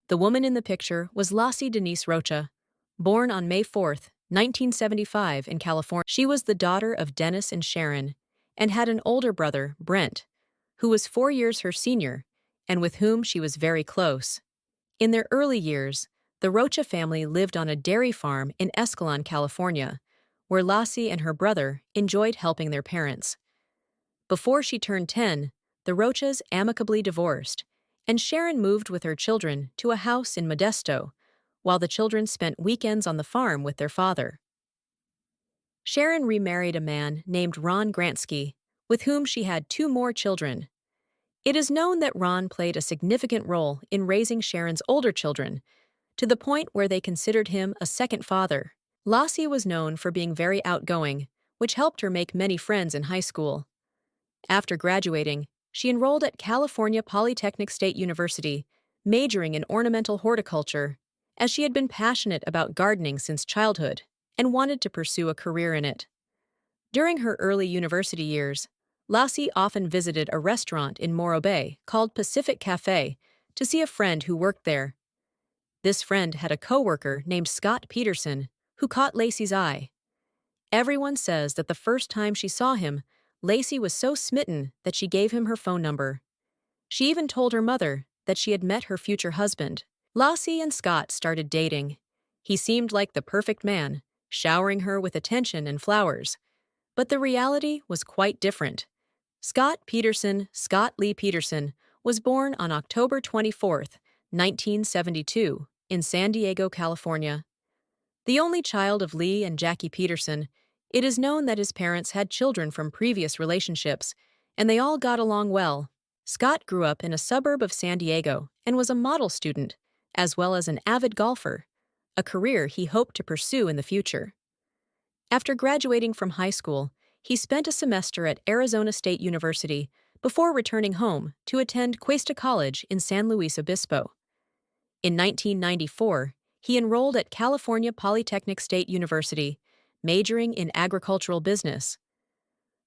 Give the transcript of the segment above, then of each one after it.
The woman in the picture was Laci Denise Rocha, born on May 4, 1975 in California. She was the daughter of Dennis and Sharon and had an older brother, Brent, who was 4 years her senior and with whom she was very close. In their early years, the Rocha family lived on a dairy farm in Escalon, California, where Laci and her brother enjoyed helping their parents. Before she turned 10, the Rochas amicably divorced, and Sharon moved with her children to a house in Modesto, while the children spent weekends on the farm with their father. Sharon remarried a man named Ron Gransky, with whom she had 2 more children. It is known that Ron played a significant role in raising Sharon's older children, to the point where they considered him a second father. Laci was known for being very outgoing, which helped her make many friends in high school. After graduating, she enrolled at California Polytechnic State University, majoring in ornamental horticulture, as she had been passionate about gardening since childhood and wanted to pursue a career in it. During her early university years, Laci often visited a restaurant in Morro Bay called Pacific Cafe to see a friend who worked there. This friend had a coworker named Scott Peterson who caught Laci's eye. Everyone says that the first time she saw him, Laci was so smitten that she gave him her phone number. She even told her mother that she had met her future husband. Laci and Scott started dating. He seemed like the perfect man, showering her with attention and flowers. But the reality was quite different. Scott Lee Peterson, was born on October 24, 1972, in San Diego, California. The only child of Lee and Jackie Peterson, it is known that his parents had children from previous relationships, and they all got along well. Scott grew up in a suburb of San Diego and was a model student, as well as an avid golfer, a career he hoped to pursue in the future. After graduating from high school, he spent a semester at Arizona State University before returning home to attend Cuesta College in San Luis Obispo. In 1994, he enrolled at California Polytechnic State University, majoring in agricultural business.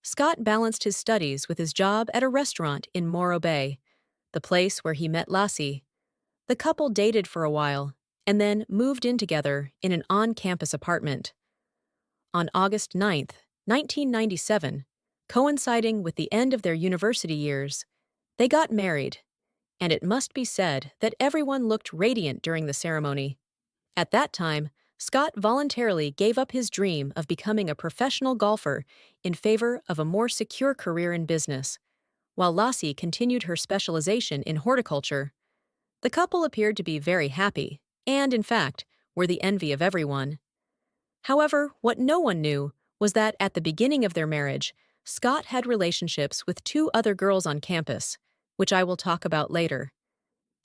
Scott balanced his studies with his job at a restaurant in Morro Bay, the place where he met Laci. The couple dated for a while and then moved in together in an on-campus apartment. On August 9, 1997, coinciding with the end of their university years, they got married, and it must be said that everyone looked radiant during the ceremony. At that time, Scott voluntarily gave up his dream of becoming a professional golfer in favor of a more secure career in business, while Laci continued her specialization in horticulture. The couple appeared to be very happy, and, in fact, were the envy of everyone. However, what no one knew was that at the beginning of their marriage, Scott had relationships with 2 other girls on campus, which I will talk about later.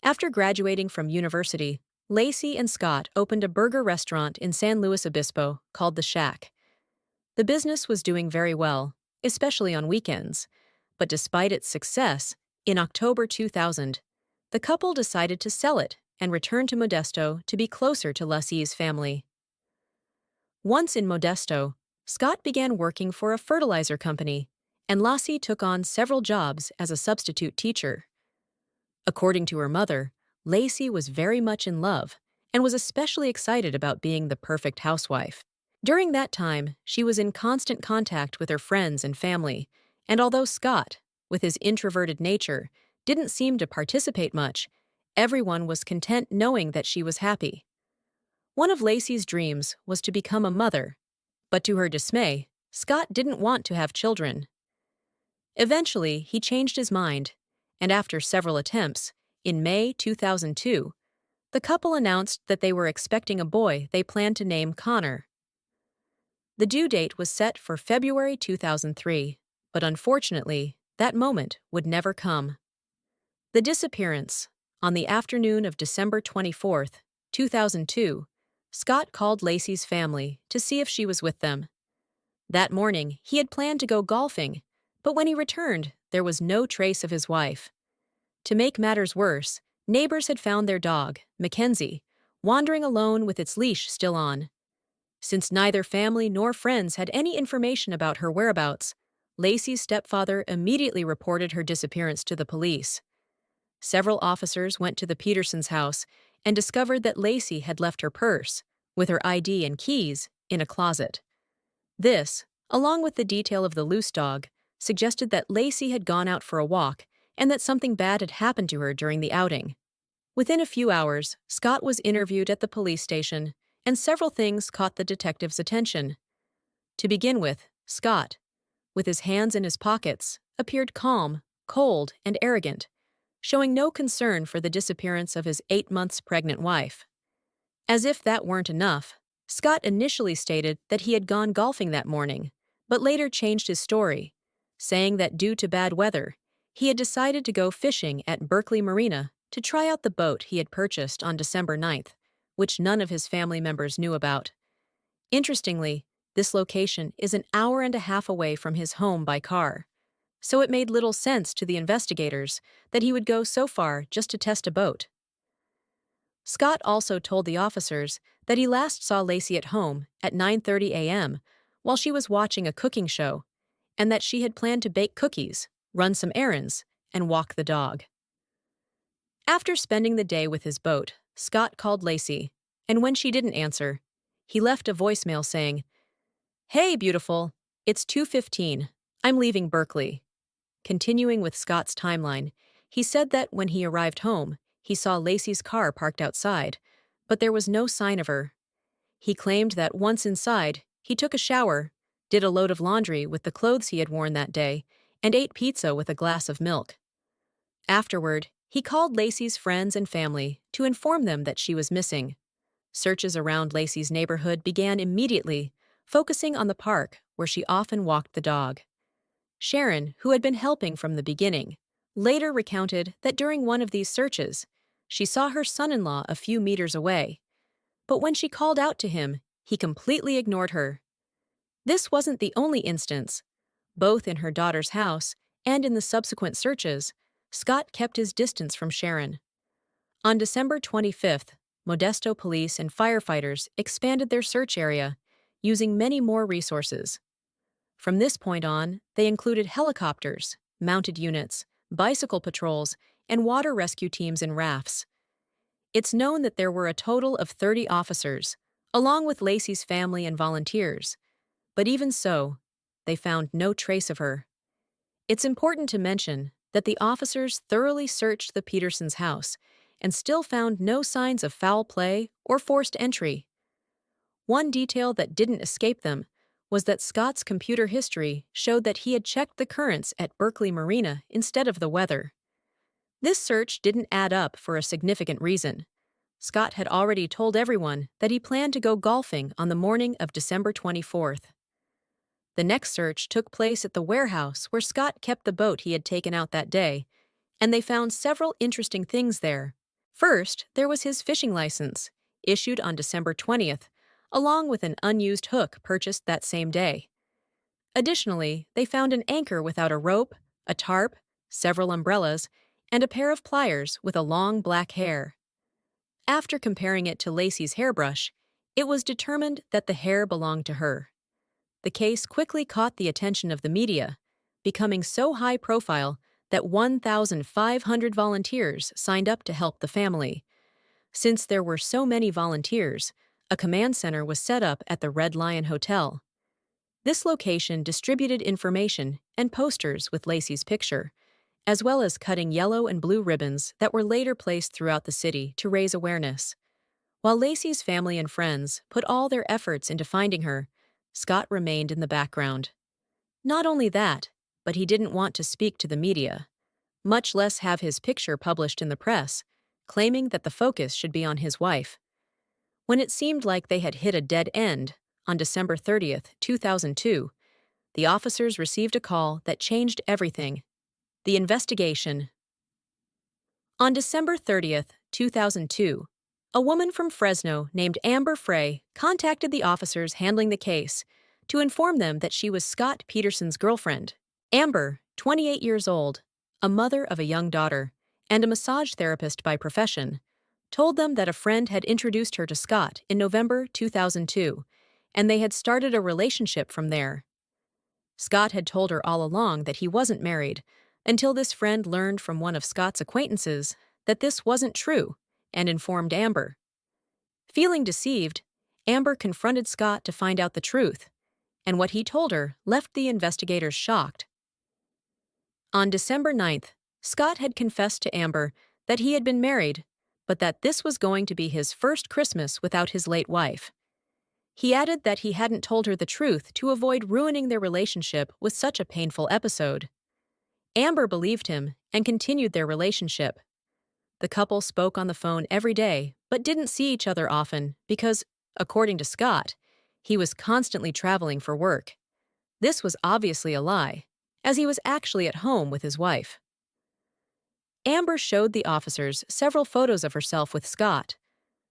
After graduating from university, Laci and Scott opened a burger restaurant in San Luis Obispo called The Shack. The business was doing very well, especially on weekends, but despite its success, in October 2000, the couple decided to sell it and return to Modesto to be closer to Laci's family. Once in Modesto, Scott began working for a fertilizer company, and Laci took on several jobs as a substitute teacher. According to her mother, Laci was very much in love and was especially excited about being the perfect housewife. During that time, she was in constant contact with her friends and family, and although Scott, with his introverted nature, didn't seem to participate much, everyone was content knowing that she was happy. One of Laci's dreams was to become a mother, but to her dismay, Scott didn't want to have children. Eventually, he changed his mind, and after several attempts, in May 2002, the couple announced that they were expecting a boy they planned to name Connor. The due date was set for February 2003, but unfortunately, that moment would never come. The disappearance. On the afternoon of December 24, 2002, Scott called Laci's family to see if she was with them. That morning, he had planned to go golfing, but when he returned, there was no trace of his wife. To make matters worse, neighbors had found their dog, Mackenzie, wandering alone with its leash still on. Since neither family nor friends had any information about her whereabouts, Laci's stepfather immediately reported her disappearance to the police. Several officers went to the Petersons' house and discovered that Laci had left her purse, with her ID and keys, in a closet. This, along with the detail of the loose dog, suggested that Laci had gone out for a walk and that something bad had happened to her during the outing. Within a few hours, Scott was interviewed at the police station, and several things caught the detective's attention. To begin with, Scott, with his hands in his pockets, appeared calm, cold, and arrogant, showing no concern for the disappearance of his 8 months pregnant wife. As if that weren't enough, Scott initially stated that he had gone golfing that morning, but later changed his story, saying that due to bad weather, he had decided to go fishing at Berkeley Marina to try out the boat he had purchased on December 9th, which none of his family members knew about. Interestingly, this location is an hour and a half away from his home by car, so it made little sense to the investigators that he would go so far just to test a boat. Scott also told the officers that he last saw Laci at home at 9:30 a.m. while she was watching a cooking show, and that she had planned to bake cookies, run some errands, and walk the dog. After spending the day with his boat, Scott called Laci, and when she didn't answer, he left a voicemail saying, "Hey, beautiful, it's 2:15. I'm leaving Berkeley." Continuing with Scott's timeline, he said that when he arrived home, he saw Laci's car parked outside, but there was no sign of her. He claimed that once inside, he took a shower, did a load of laundry with the clothes he had worn that day, and ate pizza with a glass of milk. Afterward, he called Laci's friends and family to inform them that she was missing. Searches around Laci's neighborhood began immediately, focusing on the park where she often walked the dog. Sharon, who had been helping from the beginning, later recounted that during one of these searches, she saw her son-in-law a few meters away. But when she called out to him, he completely ignored her. This wasn't the only instance. Both in her daughter's house and in the subsequent searches, Scott kept his distance from Sharon. On December 25th, Modesto police and firefighters expanded their search area, using many more resources. From this point on, they included helicopters, mounted units, bicycle patrols, and water rescue teams in rafts. It's known that there were a total of 30 officers, along with Laci's family and volunteers, but even so, they found no trace of her. It's important to mention that the officers thoroughly searched the Petersons' house and still found no signs of foul play or forced entry. One detail that didn't escape them was that Scott's computer history showed that he had checked the currents at Berkeley Marina instead of the weather. This search didn't add up for a significant reason. Scott had already told everyone that he planned to go golfing on the morning of December 24th. The next search took place at the warehouse where Scott kept the boat he had taken out that day, and they found several interesting things there. First, there was his fishing license, issued on December 20th, along with an unused hook purchased that same day. Additionally, they found an anchor without a rope, a tarp, several umbrellas, and a pair of pliers with a long black hair. After comparing it to Laci's hairbrush, it was determined that the hair belonged to her. The case quickly caught the attention of the media, becoming so high profile that 1,500 volunteers signed up to help the family. Since there were so many volunteers, a command center was set up at the Red Lion Hotel. This location distributed information and posters with Laci's picture, as well as cutting yellow and blue ribbons that were later placed throughout the city to raise awareness. While Laci's family and friends put all their efforts into finding her, Scott remained in the background. Not only that, but he didn't want to speak to the media, much less have his picture published in the press, claiming that the focus should be on his wife. When it seemed like they had hit a dead end, on December 30th, 2002, the officers received a call that changed everything. The investigation. On December 30th, 2002, a woman from Fresno named Amber Frey contacted the officers handling the case to inform them that she was Scott Peterson's girlfriend. Amber, 28 years old, a mother of a young daughter, and a massage therapist by profession, told them that a friend had introduced her to Scott in November 2002, and they had started a relationship from there. Scott had told her all along that he wasn't married, until this friend learned from one of Scott's acquaintances that this wasn't true, and informed Amber. Feeling deceived, Amber confronted Scott to find out the truth, and what he told her left the investigators shocked. On December 9th, Scott had confessed to Amber that he had been married, but that this was going to be his first Christmas without his late wife. He added that he hadn't told her the truth to avoid ruining their relationship with such a painful episode. Amber believed him and continued their relationship. The couple spoke on the phone every day but didn't see each other often because, according to Scott, he was constantly traveling for work. This was obviously a lie, as he was actually at home with his wife. Amber showed the officers several photos of herself with Scott,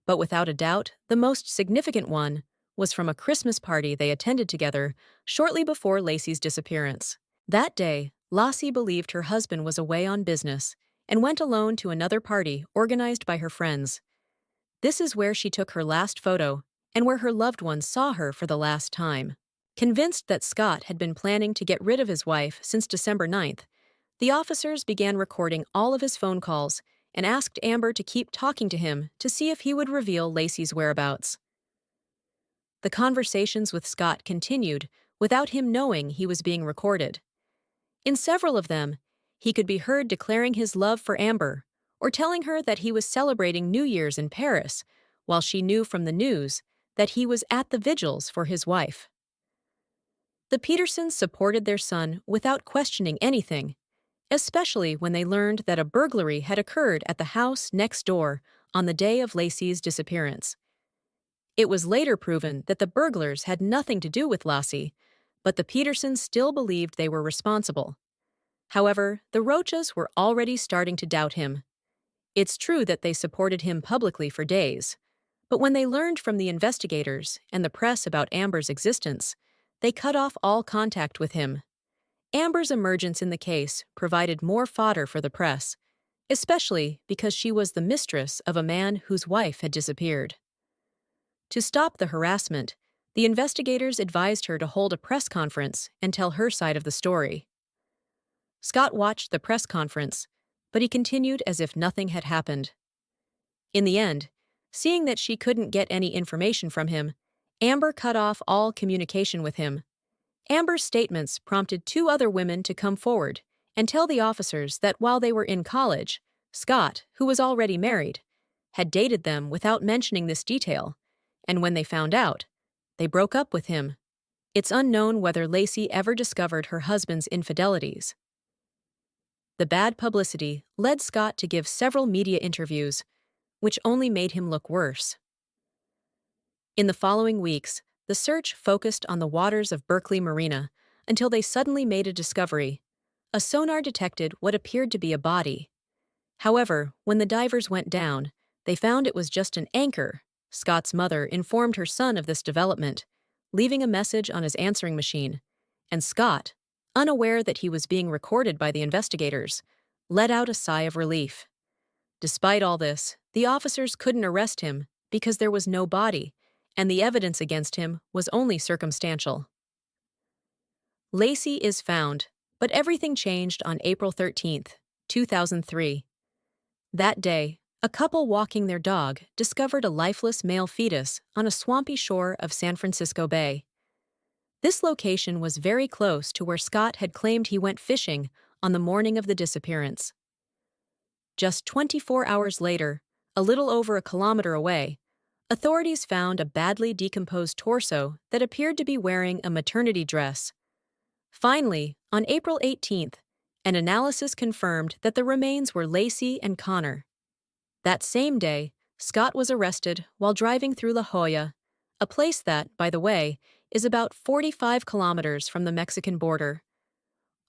but without a doubt, the most significant one was from a Christmas party they attended together shortly before Laci's disappearance. That day, Laci believed her husband was away on business and went alone to another party organized by her friends. This is where she took her last photo and where her loved ones saw her for the last time. Convinced that Scott had been planning to get rid of his wife since December 9th, the officers began recording all of his phone calls and asked Amber to keep talking to him to see if he would reveal Laci's whereabouts. The conversations with Scott continued without him knowing he was being recorded. In several of them, he could be heard declaring his love for Amber or telling her that he was celebrating New Year's in Paris, while she knew from the news that he was at the vigils for his wife. The Petersons supported their son without questioning anything, especially when they learned that a burglary had occurred at the house next door on the day of Laci's disappearance. It was later proven that the burglars had nothing to do with Laci, but the Petersons still believed they were responsible. However, the Rochas were already starting to doubt him. It's true that they supported him publicly for days, but when they learned from the investigators and the press about Amber's existence, they cut off all contact with him. Amber's emergence in the case provided more fodder for the press, especially because she was the mistress of a man whose wife had disappeared. To stop the harassment, the investigators advised her to hold a press conference and tell her side of the story. Scott watched the press conference, but he continued as if nothing had happened. In the end, seeing that she couldn't get any information from him, Amber cut off all communication with him. Amber's statements prompted two other women to come forward and tell the officers that while they were in college, Scott, who was already married, had dated them without mentioning this detail, and when they found out, they broke up with him. It's unknown whether Laci ever discovered her husband's infidelities. The bad publicity led Scott to give several media interviews, which only made him look worse. In the following weeks, the search focused on the waters of Berkeley Marina until they suddenly made a discovery. A sonar detected what appeared to be a body. However, when the divers went down, they found it was just an anchor. Scott's mother informed her son of this development, leaving a message on his answering machine, and Scott, unaware that he was being recorded by the investigators, let out a sigh of relief. Despite all this, the officers couldn't arrest him because there was no body, and the evidence against him was only circumstantial. Laci is found, but everything changed on April 13th, 2003. That day, a couple walking their dog discovered a lifeless male fetus on a swampy shore of San Francisco Bay. This location was very close to where Scott had claimed he went fishing on the morning of the disappearance. Just 24 hours later, a little over a kilometer away, authorities found a badly decomposed torso that appeared to be wearing a maternity dress. Finally, on April 18th, an analysis confirmed that the remains were Laci and Connor. That same day, Scott was arrested while driving through La Jolla, a place that, by the way, is about 45 kilometers from the Mexican border.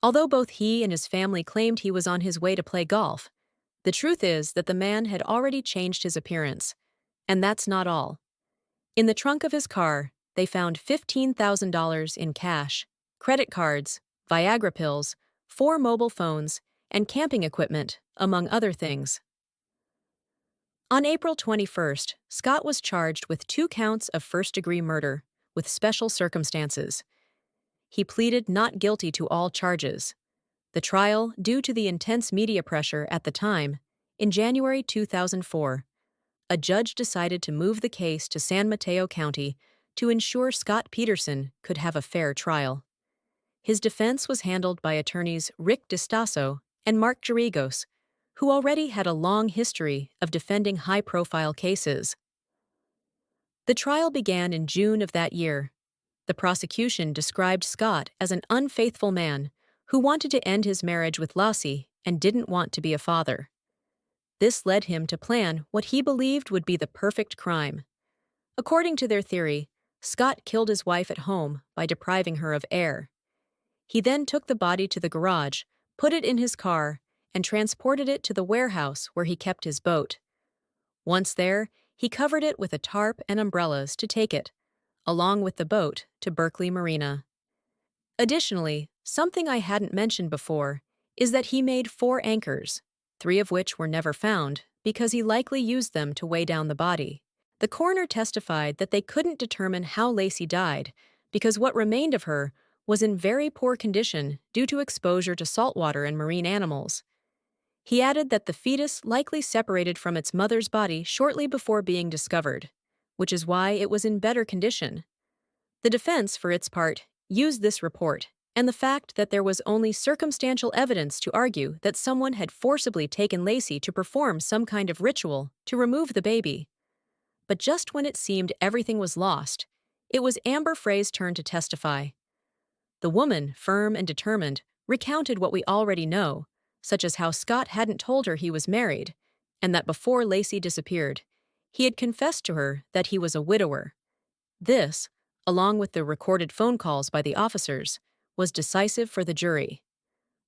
Although both he and his family claimed he was on his way to play golf, the truth is that the man had already changed his appearance. And that's not all. In the trunk of his car, they found $15,000 in cash, credit cards, Viagra pills, 4 mobile phones, and camping equipment, among other things. On April 21st, Scott was charged with 2 counts of first-degree murder, with special circumstances. He pleaded not guilty to all charges. The trial, due to the intense media pressure at the time, in January 2004, a judge decided to move the case to San Mateo County to ensure Scott Peterson could have a fair trial. His defense was handled by attorneys Rick DiStasso and Mark Garrigos, who already had a long history of defending high-profile cases. The trial began in June of that year. The prosecution described Scott as an unfaithful man who wanted to end his marriage with Laci and didn't want to be a father. This led him to plan what he believed would be the perfect crime. According to their theory, Scott killed his wife at home by depriving her of air. He then took the body to the garage, put it in his car, and transported it to the warehouse where he kept his boat. Once there, he covered it with a tarp and umbrellas to take it, along with the boat, to Berkeley Marina. Additionally, something I hadn't mentioned before is that he made 4 anchors, 3 of which were never found because he likely used them to weigh down the body. The coroner testified that they couldn't determine how Laci died because what remained of her was in very poor condition due to exposure to saltwater and marine animals. He added that the fetus likely separated from its mother's body shortly before being discovered, which is why it was in better condition. The defense, for its part, used this report and the fact that there was only circumstantial evidence to argue that someone had forcibly taken Laci to perform some kind of ritual to remove the baby. But just when it seemed everything was lost, it was Amber Frey's turn to testify. The woman, firm and determined, recounted what we already know, such as how Scott hadn't told her he was married, and that before Laci disappeared, he had confessed to her that he was a widower. This, along with the recorded phone calls by the officers, was decisive for the jury.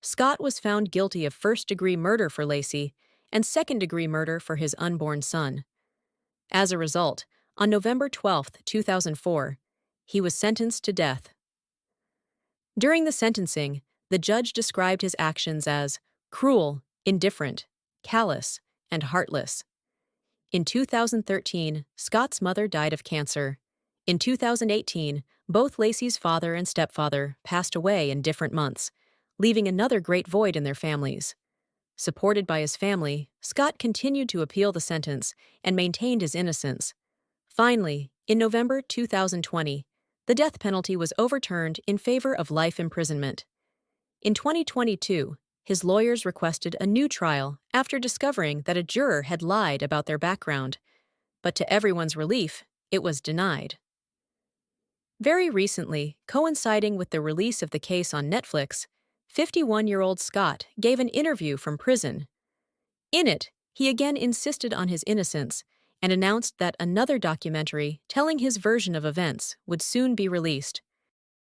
Scott was found guilty of first-degree murder for Laci and second-degree murder for his unborn son. As a result, on November 12, 2004, he was sentenced to death. During the sentencing, the judge described his actions as cruel, indifferent, callous, and heartless. In 2013, Scott's mother died of cancer. In 2018, both Laci's father and stepfather passed away in different months, leaving another great void in their families. Supported by his family, Scott continued to appeal the sentence and maintained his innocence. Finally, in November 2020, the death penalty was overturned in favor of life imprisonment. In 2022, his lawyers requested a new trial after discovering that a juror had lied about their background, but to everyone's relief, it was denied. Very recently, coinciding with the release of the case on Netflix, 51-year-old Scott gave an interview from prison. In it, he again insisted on his innocence and announced that another documentary telling his version of events would soon be released.